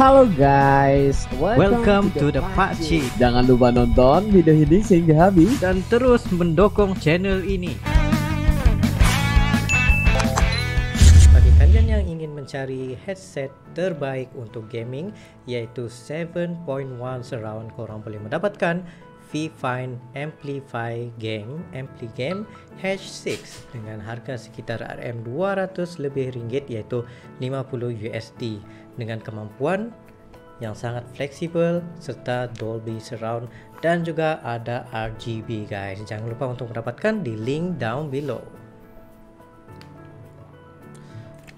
Halo guys, welcome to the Pakcik. Jangan lupa nonton video ini sehingga habis dan terus mendukung channel ini. Bagi kalian yang ingin mencari headset terbaik untuk gaming, yaitu 7.1 surround, korang boleh mendapatkan V-Fine Amplify Game H6 dengan harga sekitar RM200 lebih ringgit, yaitu 50 USD, dengan kemampuan yang sangat fleksibel serta Dolby Surround dan juga ada RGB guys. Jangan lupa untuk mendapatkan di link down below.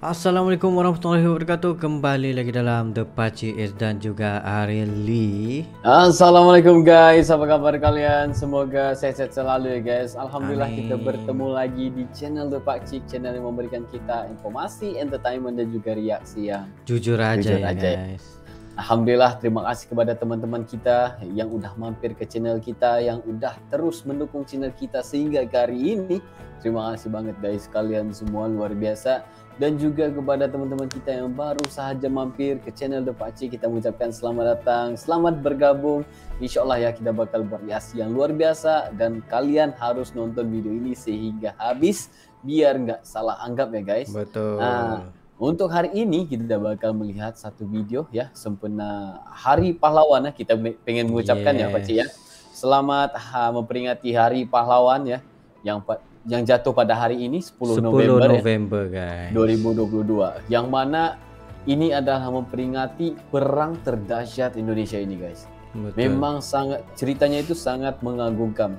Assalamualaikum warahmatullahi wabarakatuh. Kembali lagi dalam The Pakcik dan juga Ariel Lee. Assalamualaikum guys, apa kabar kalian? Semoga sehat selalu ya guys. Alhamdulillah. Amin. Kita bertemu lagi di channel The Pakcik, channel yang memberikan kita informasi, entertainment dan juga reaksi yang jujur aja guys. Alhamdulillah, terima kasih kepada teman-teman kita yang udah mampir ke channel kita, yang udah terus mendukung channel kita sehingga ke hari ini. Terima kasih banget guys, kalian semua luar biasa. Dan juga kepada teman-teman kita yang baru saja mampir ke channel The Pakcik, kita mengucapkan selamat datang, selamat bergabung. Insya Allah ya, kita bakal bereaksi yang luar biasa dan kalian harus nonton video ini sehingga habis biar nggak salah anggap ya guys. Betul. Nah, untuk hari ini kita bakal melihat satu video ya, sempena Hari Pahlawan ya. Kita pengen mengucapkan ya Pakcik ya, selamat memperingati Hari Pahlawan ya, yang jatuh pada hari ini 10 November guys 2022, yang mana ini adalah memperingati perang terdahsyat Indonesia ini guys. Betul. Memang sangat, ceritanya itu sangat mengagumkan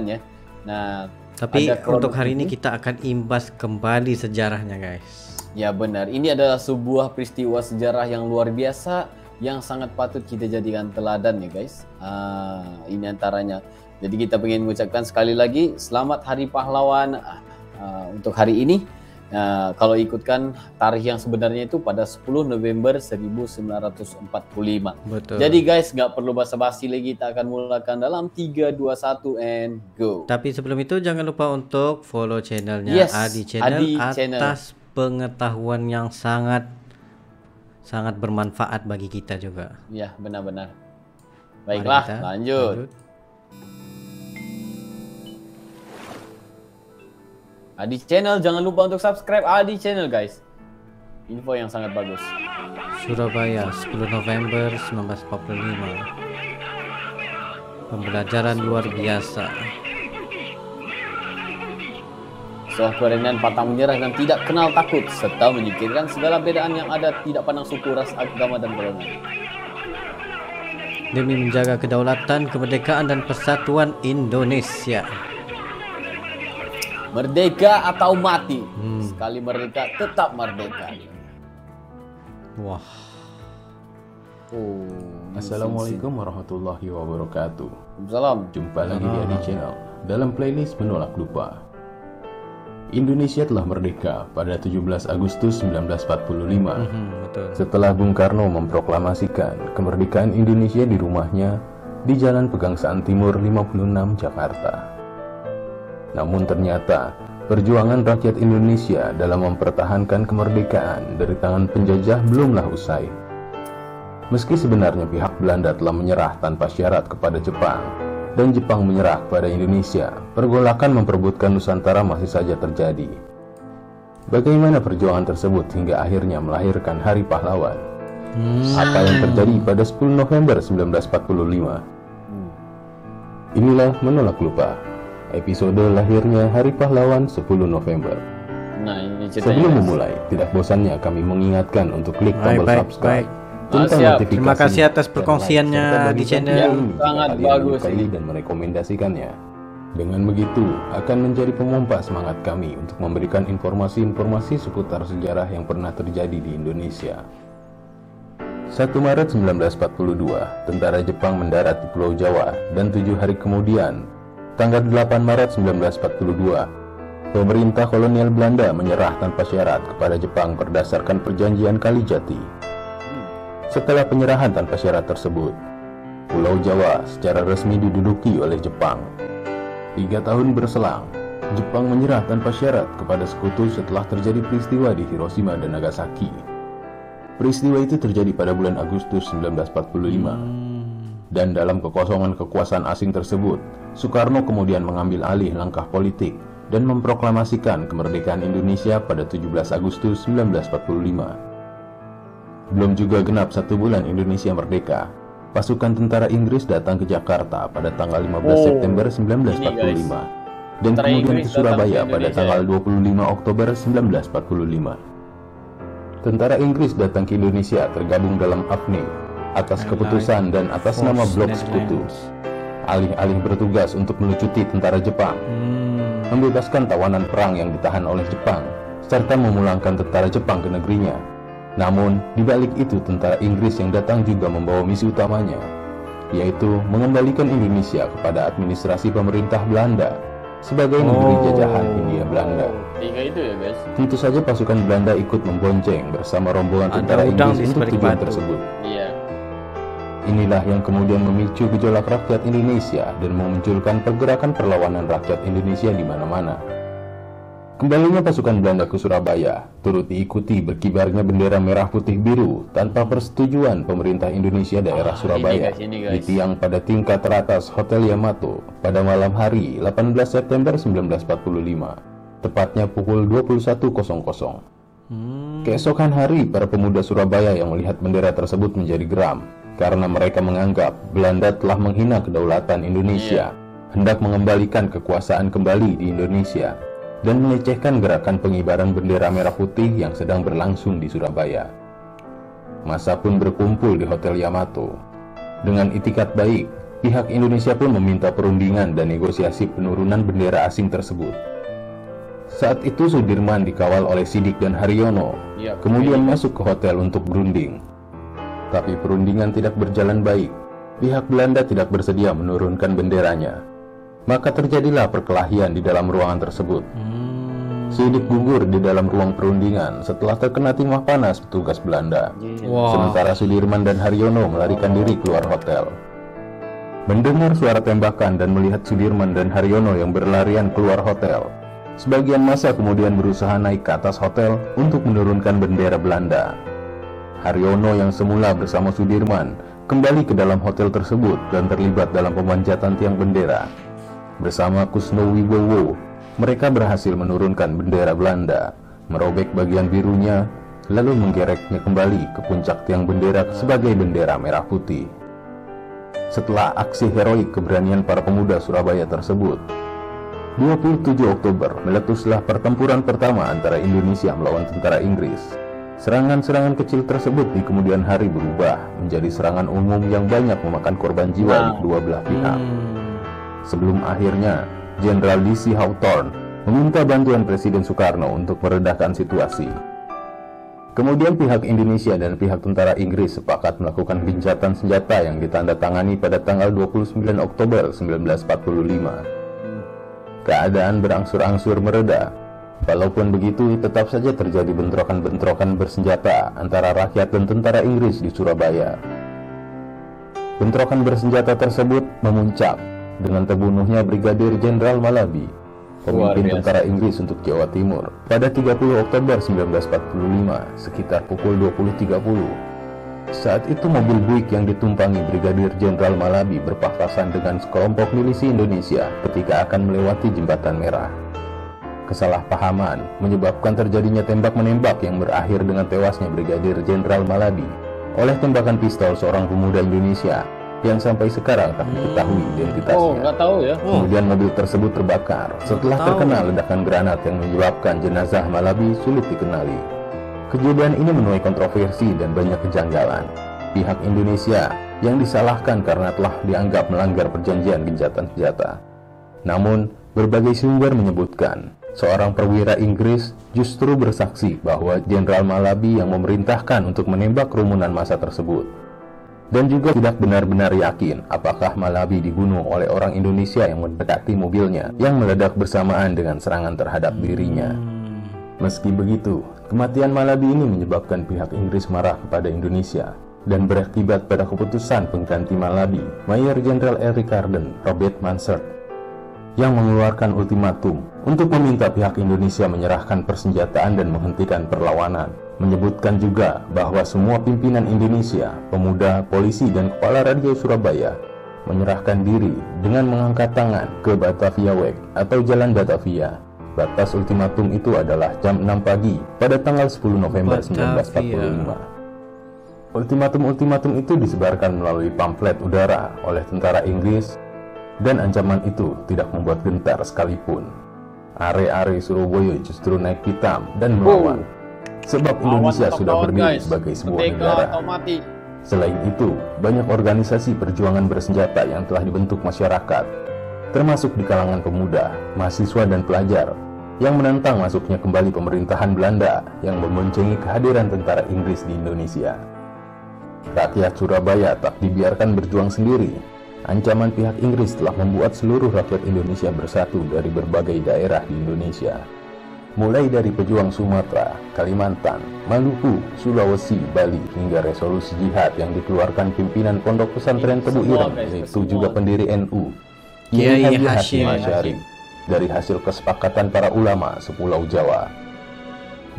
ya. Nah, tapi untuk hari ini kita akan imbas kembali sejarahnya guys. Ya benar, ini adalah sebuah peristiwa sejarah yang luar biasa yang sangat patut kita jadikan teladan ya guys. Ini antaranya. Jadi kita ingin mengucapkan sekali lagi selamat Hari Pahlawan untuk hari ini. Kalau ikutkan tarikh yang sebenarnya itu pada 10 November 1945. Betul. Jadi guys, nggak perlu basa-basi lagi, kita akan mulakan dalam 3, 2, 1 and go. Tapi sebelum itu jangan lupa untuk follow channelnya Adi Channel atas pengetahuan yang sangat bermanfaat bagi kita juga. Ya benar-benar. Baiklah, lanjut. Adi Channel, jangan lupa untuk subscribe Adi Channel guys. Info yang sangat bagus. Surabaya 10 November 1945. Pembelajaran luar biasa. Sebuah keberanian pantang menyerah dan tidak kenal takut, serta menyingkirkan segala bedaan yang ada, tidak pandang suku, ras, agama dan golongan. Demi menjaga kedaulatan, kemerdekaan dan persatuan Indonesia. Merdeka atau mati. Sekali merdeka tetap merdeka. Wah. Assalamualaikum warahmatullahi wabarakatuh. Salam. Jumpa lagi di Adi Channel dalam playlist Menolak Lupa. Indonesia telah merdeka pada 17 Agustus 1945. Betul. Setelah Bung Karno memproklamasikan kemerdekaan Indonesia di rumahnya di Jalan Pegangsaan Timur 56 Jakarta. Namun ternyata perjuangan rakyat Indonesia dalam mempertahankan kemerdekaan dari tangan penjajah belumlah usai. Meski sebenarnya pihak Belanda telah menyerah tanpa syarat kepada Jepang dan Jepang menyerah kepada Indonesia, pergolakan memperebutkan Nusantara masih saja terjadi. Bagaimana perjuangan tersebut hingga akhirnya melahirkan Hari Pahlawan? Apa yang terjadi pada 10 November 1945? Inilah Menolak Lupa, episode lahirnya Hari Pahlawan 10 November. Nah, ini sebelum memulai, tidak bosannya kami mengingatkan untuk klik tombol subscribe. Terima kasih atas perkongsiannya di channel yang sangat bagus dan merekomendasikannya. Dengan begitu, akan menjadi pemompa semangat kami untuk memberikan informasi-informasi seputar sejarah yang pernah terjadi di Indonesia. 1 Maret 1942, tentara Jepang mendarat di Pulau Jawa, dan 7 hari kemudian, tanggal 8 Maret 1942, pemerintah kolonial Belanda menyerah tanpa syarat kepada Jepang berdasarkan perjanjian Kalijati. Setelah penyerahan tanpa syarat tersebut, Pulau Jawa secara resmi diduduki oleh Jepang. 3 tahun berselang, Jepang menyerah tanpa syarat kepada sekutu setelah terjadi peristiwa di Hiroshima dan Nagasaki. Peristiwa itu terjadi pada bulan Agustus 1945. Dan dalam kekosongan kekuasaan asing tersebut, Soekarno kemudian mengambil alih langkah politik dan memproklamasikan kemerdekaan Indonesia pada 17 Agustus 1945. Belum juga genap 1 bulan Indonesia merdeka, pasukan tentara Inggris datang ke Jakarta pada tanggal 15 September 1945 dan kemudian ke Surabaya pada tanggal 25 Oktober 1945. Tentara Inggris datang ke Indonesia tergabung dalam AFNI atas keputusan dan atas nama Blok Sekutu. Alih-alih bertugas untuk melucuti tentara Jepang, membebaskan tawanan perang yang ditahan oleh Jepang, serta memulangkan tentara Jepang ke negerinya. Namun, di balik itu tentara Inggris yang datang juga membawa misi utamanya, yaitu mengembalikan Indonesia kepada administrasi pemerintah Belanda sebagai negeri jajahan Hindia Belanda. Itu ya guys. Tentu saja pasukan Belanda ikut membonceng bersama rombongan tentara Inggris untuk tujuan tersebut. Iya. Inilah yang kemudian memicu gejolak rakyat Indonesia dan memunculkan pergerakan perlawanan rakyat Indonesia di mana-mana. Kembalinya pasukan Belanda ke Surabaya turut diikuti berkibarnya bendera merah putih biru tanpa persetujuan pemerintah Indonesia daerah Surabaya ditiang pada tingkat teratas Hotel Yamato pada malam hari 18 September 1945, tepatnya pukul 21.00. Keesokan hari, para pemuda Surabaya yang melihat bendera tersebut menjadi geram karena mereka menganggap Belanda telah menghina kedaulatan Indonesia, hendak mengembalikan kekuasaan kembali di Indonesia, dan melecehkan gerakan pengibaran bendera merah putih yang sedang berlangsung di Surabaya. Massa pun berkumpul di Hotel Yamato. Dengan itikat baik, pihak Indonesia pun meminta perundingan dan negosiasi penurunan bendera asing tersebut. Saat itu Sudirman dikawal oleh Sidik dan Haryono, kemudian masuk ke hotel untuk berunding. Tapi perundingan tidak berjalan baik. Pihak Belanda tidak bersedia menurunkan benderanya. Maka terjadilah perkelahian di dalam ruangan tersebut. Sidik gugur di dalam ruang perundingan setelah terkena timah panas petugas Belanda. Sementara Sudirman dan Haryono melarikan diri keluar hotel. Mendengar suara tembakan dan melihat Sudirman dan Haryono yang berlarian keluar hotel, sebagian massa kemudian berusaha naik ke atas hotel untuk menurunkan bendera Belanda. Haryono yang semula bersama Sudirman kembali ke dalam hotel tersebut dan terlibat dalam pemanjatan tiang bendera. Bersama Kusno Wibowo, mereka berhasil menurunkan bendera Belanda, merobek bagian birunya, lalu menggereknya kembali ke puncak tiang bendera sebagai bendera merah putih. Setelah aksi heroik keberanian para pemuda Surabaya tersebut, 27 Oktober meletuslah pertempuran pertama antara Indonesia melawan tentara Inggris. Serangan-serangan kecil tersebut di kemudian hari berubah menjadi serangan umum yang banyak memakan korban jiwa di kedua belah pihak. Sebelum akhirnya, Jenderal D.C. Hawthorne meminta bantuan Presiden Soekarno untuk meredakan situasi. Kemudian pihak Indonesia dan pihak tentara Inggris sepakat melakukan gencatan senjata yang ditandatangani pada tanggal 29 Oktober 1945. Keadaan berangsur-angsur mereda. Walaupun begitu, tetap saja terjadi bentrokan-bentrokan bersenjata antara rakyat dan tentara Inggris di Surabaya. Bentrokan bersenjata tersebut memuncak dengan terbunuhnya Brigadir Jenderal Malabi, pemimpin tentara Inggris untuk Jawa Timur, pada 30 Oktober 1945 sekitar pukul 20.30. Saat itu mobil Buick yang ditumpangi Brigadir Jenderal Malabi berpapasan dengan sekelompok milisi Indonesia ketika akan melewati Jembatan Merah. Kesalahpahaman menyebabkan terjadinya tembak-menembak yang berakhir dengan tewasnya Brigadir Jenderal Malabi oleh tembakan pistol seorang pemuda Indonesia yang sampai sekarang tak diketahui identitasnya. Kemudian mobil tersebut terbakar setelah terkena ledakan granat yang menyebabkan jenazah Malabi sulit dikenali. Kejadian ini menuai kontroversi dan banyak kejanggalan. Pihak Indonesia yang disalahkan karena telah dianggap melanggar perjanjian gencatan senjata. Namun, berbagai sumber menyebutkan seorang perwira Inggris justru bersaksi bahwa Jenderal Malabi yang memerintahkan untuk menembak kerumunan massa tersebut, dan juga tidak benar-benar yakin apakah Malabi dibunuh oleh orang Indonesia yang mendekati mobilnya yang meledak bersamaan dengan serangan terhadap dirinya. Meski begitu, kematian Malabi ini menyebabkan pihak Inggris marah kepada Indonesia dan berakibat pada keputusan pengganti Malabi, Mayor Jenderal Eric Carden, Robert Mansard. yang mengeluarkan ultimatum untuk meminta pihak Indonesia menyerahkan persenjataan dan menghentikan perlawanan. Menyebutkan juga bahwa semua pimpinan Indonesia, pemuda, polisi, dan kepala radio Surabaya menyerahkan diri dengan mengangkat tangan ke Batavia Weg atau Jalan Batavia. Batas ultimatum itu adalah jam 6 pagi pada tanggal 10 November 1945. Ultimatum-ultimatum itu disebarkan melalui pamflet udara oleh tentara Inggris, dan ancaman itu tidak membuat gentar sekalipun. Are-are Surabaya justru naik pitam dan melawan. Sebab Indonesia sudah berdiri sebagai sebuah negara. Selain itu, banyak organisasi perjuangan bersenjata yang telah dibentuk masyarakat, termasuk di kalangan pemuda, mahasiswa, dan pelajar, yang menentang masuknya kembali pemerintahan Belanda yang memboncengi kehadiran tentara Inggris di Indonesia. Rakyat Surabaya tak dibiarkan berjuang sendiri. Ancaman pihak Inggris telah membuat seluruh rakyat Indonesia bersatu dari berbagai daerah di Indonesia. Mulai dari pejuang Sumatera, Kalimantan, Maluku, Sulawesi, Bali, hingga resolusi jihad yang dikeluarkan pimpinan Pondok Pesantren Tebu Ireng, yaitu juga pendiri NU, Kiai Haji Hashim Asy'ari, dari hasil kesepakatan para ulama sepulau Jawa.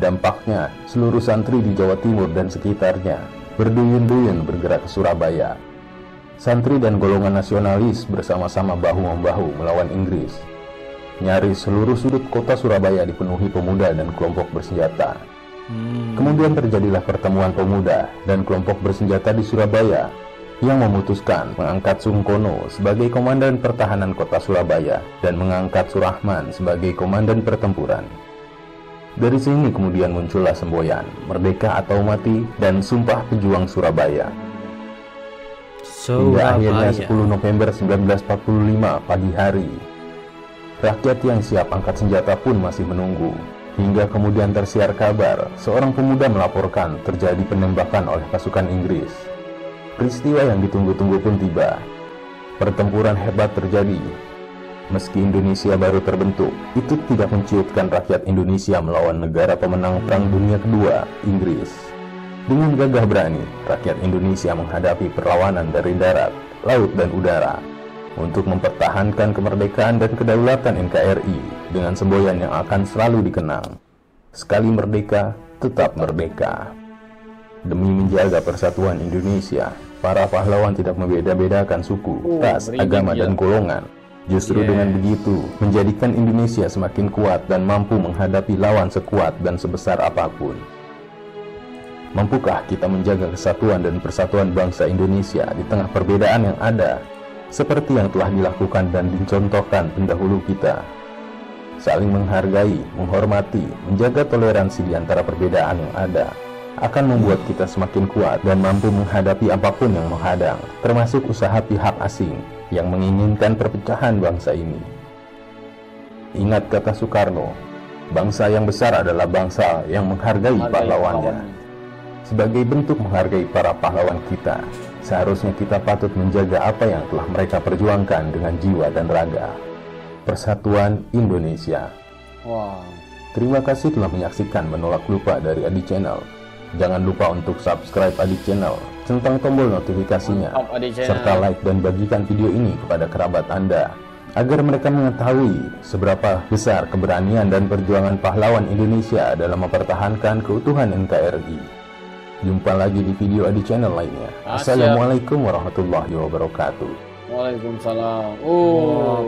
Dampaknya, seluruh santri di Jawa Timur dan sekitarnya berduyun-duyun bergerak ke Surabaya. Santri dan golongan nasionalis bersama-sama bahu-membahu melawan Inggris. Nyaris seluruh sudut kota Surabaya dipenuhi pemuda dan kelompok bersenjata. Kemudian terjadilah pertemuan pemuda dan kelompok bersenjata di Surabaya yang memutuskan mengangkat Sungkono sebagai komandan pertahanan kota Surabaya dan mengangkat Surahman sebagai komandan pertempuran. Dari sini kemudian muncullah semboyan Merdeka atau Mati dan Sumpah Pejuang Surabaya. Hingga akhirnya 10 November 1945 pagi hari, rakyat yang siap angkat senjata pun masih menunggu. Hingga kemudian tersiar kabar, seorang pemuda melaporkan terjadi penembakan oleh pasukan Inggris. Peristiwa yang ditunggu-tunggu pun tiba. Pertempuran hebat terjadi. Meski Indonesia baru terbentuk, itu tidak menciutkan rakyat Indonesia melawan negara pemenang Perang Dunia Kedua, Inggris. Dengan gagah berani, rakyat Indonesia menghadapi perlawanan dari darat, laut, dan udara untuk mempertahankan kemerdekaan dan kedaulatan NKRI dengan semboyan yang akan selalu dikenang. Sekali merdeka, tetap merdeka. Demi menjaga persatuan Indonesia, para pahlawan tidak membeda-bedakan suku, ras, agama, dan golongan. Justru dengan begitu, menjadikan Indonesia semakin kuat dan mampu menghadapi lawan sekuat dan sebesar apapun. Mampukah kita menjaga kesatuan dan persatuan bangsa Indonesia di tengah perbedaan yang ada, seperti yang telah dilakukan dan dicontohkan pendahulu kita? Saling menghargai, menghormati, menjaga toleransi di antara perbedaan yang ada, akan membuat kita semakin kuat dan mampu menghadapi apapun yang menghadang, termasuk usaha pihak asing yang menginginkan perpecahan bangsa ini. Ingat kata Soekarno, bangsa yang besar adalah bangsa yang menghargai pahlawannya. Sebagai bentuk menghargai para pahlawan kita, seharusnya kita patut menjaga apa yang telah mereka perjuangkan dengan jiwa dan raga. Persatuan Indonesia. Wow. Terima kasih telah menyaksikan Menolak Lupa dari Adi Channel. Jangan lupa untuk subscribe Adi Channel, centang tombol notifikasinya, serta like dan bagikan video ini kepada kerabat Anda, agar mereka mengetahui seberapa besar keberanian dan perjuangan pahlawan Indonesia dalam mempertahankan keutuhan NKRI. Jumpa lagi di video Adi Channel lainnya. Assalamualaikum warahmatullahi wabarakatuh. Waalaikumsalam.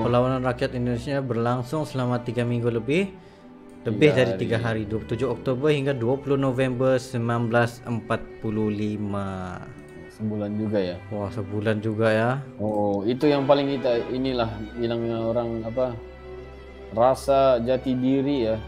Perlawanan rakyat Indonesia berlangsung selama 3 minggu lebih dari 3 hari, 27 Oktober hingga 20 November 1945. Sebulan juga ya. Wah, sebulan juga ya. Oh, itu yang paling kita inilah bilangnya orang apa? Rasa jati diri ya,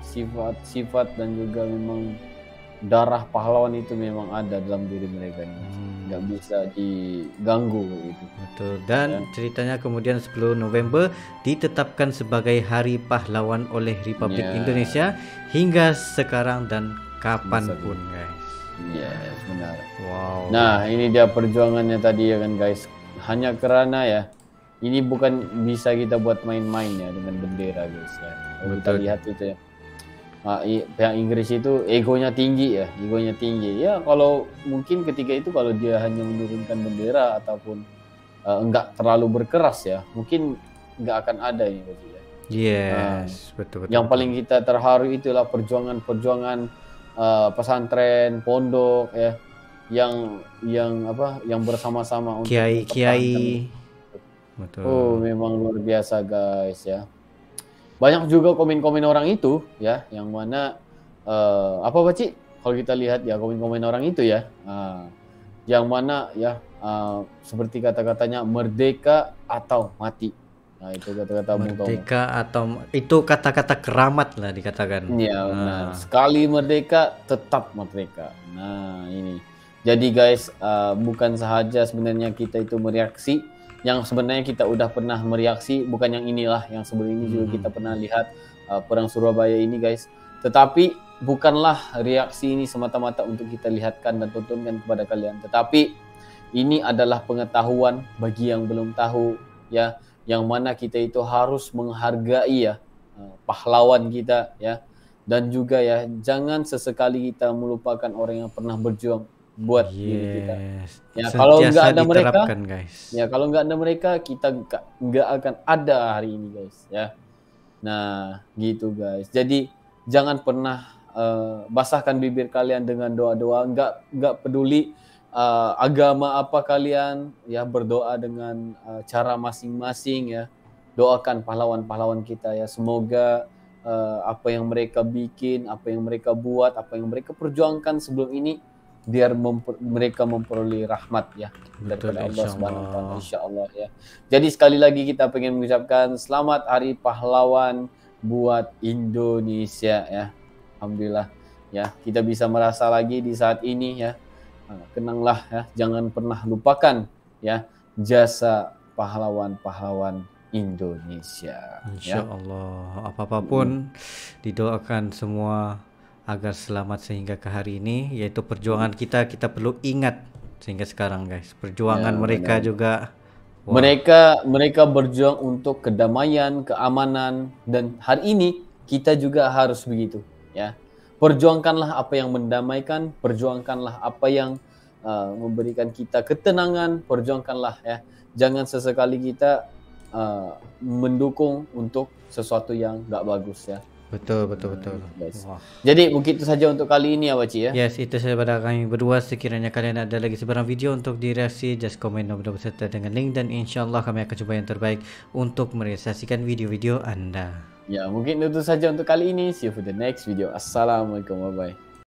sifat dan juga memang darah pahlawan itu memang ada dalam diri mereka ini. Nggak bisa diganggu gitu. Betul. Dan ceritanya kemudian 10 November ditetapkan sebagai Hari Pahlawan oleh Republik Indonesia hingga sekarang dan kapanpun, guys. Yes, benar. Wow. Nah, ini dia perjuangannya tadi ya kan, guys. Hanya karena ya, ini bukan bisa kita buat main-main ya dengan bendera, guys ya. Kalau kita lihat itu ya. Pihak Inggris itu egonya tinggi ya, ya. Kalau mungkin ketika itu kalau dia hanya menurunkan bendera ataupun enggak terlalu berkeras ya, mungkin enggak akan ada ini, ya. Yes, betul betul. Yang paling kita terharu itulah perjuangan-perjuangan pesantren, pondok ya, yang bersama-sama untuk mempertahankan. Kiai-kiai. Betul. Oh, memang luar biasa guys ya. Banyak juga komen-komen orang itu ya, yang mana apa Pak Cik? Kalau kita lihat ya komen-komen orang itu ya, yang mana ya seperti kata-katanya merdeka atau mati. Nah, itu kata-kata Bung Tomo. Merdeka atau itu kata-kata keramat lah dikatakan. Iya, benar. Sekali merdeka tetap merdeka. Nah, ini. Jadi guys, bukan sahaja sebenarnya kita itu mereaksi, yang sebenarnya kita udah pernah mereaksi, bukan yang inilah, yang sebelum ini juga kita pernah lihat perang Surabaya ini guys. Tetapi bukanlah reaksi ini semata-mata untuk kita lihatkan dan tontonkan kepada kalian, tetapi ini adalah pengetahuan bagi yang belum tahu ya, yang mana kita itu harus menghargai ya pahlawan kita ya, dan juga ya jangan sesekali kita melupakan orang yang pernah berjuang buat diri kita. Ya kalau nggak ada mereka, guys. Ya kalau nggak ada mereka kita nggak akan ada hari ini guys ya. Nah gitu guys. Jadi jangan pernah basahkan bibir kalian dengan doa-doa. Nggak peduli agama apa kalian ya, berdoa dengan cara masing-masing ya. Doakan pahlawan-pahlawan kita ya, semoga apa yang mereka bikin, apa yang mereka buat, apa yang mereka perjuangkan sebelum ini, biar mereka memperoleh rahmat ya daripada Allah Subhanahu wa taala, insyaallah ya. Jadi sekali lagi kita pengen mengucapkan selamat Hari Pahlawan buat Indonesia ya. Alhamdulillah ya, kita bisa merasa lagi di saat ini ya. Kenanglah ya, jangan pernah lupakan ya jasa pahlawan-pahlawan Indonesia. Insyaallah, apapun didoakan semua agar selamat sehingga ke hari ini, yaitu perjuangan kita perlu ingat sehingga sekarang guys. Perjuangan mereka juga. Mereka berjuang untuk kedamaian, keamanan, dan hari ini kita juga harus begitu ya. Perjuangkanlah apa yang mendamaikan, perjuangkanlah apa yang memberikan kita ketenangan, perjuangkanlah ya. Jangan sesekali kita mendukung untuk sesuatu yang nggak bagus ya. Betul. Jadi mungkin itu saja untuk kali ini ya Waci ya. Yes, itu saja pada kami berdua. Sekiranya kalian ada lagi sebarang video untuk direaksi, just komen nomor beserta dengan link, dan insyaallah kami akan coba yang terbaik untuk merealisasikan video-video Anda. Ya, mungkin itu saja untuk kali ini. See you for the next video. Assalamualaikum, bye bye.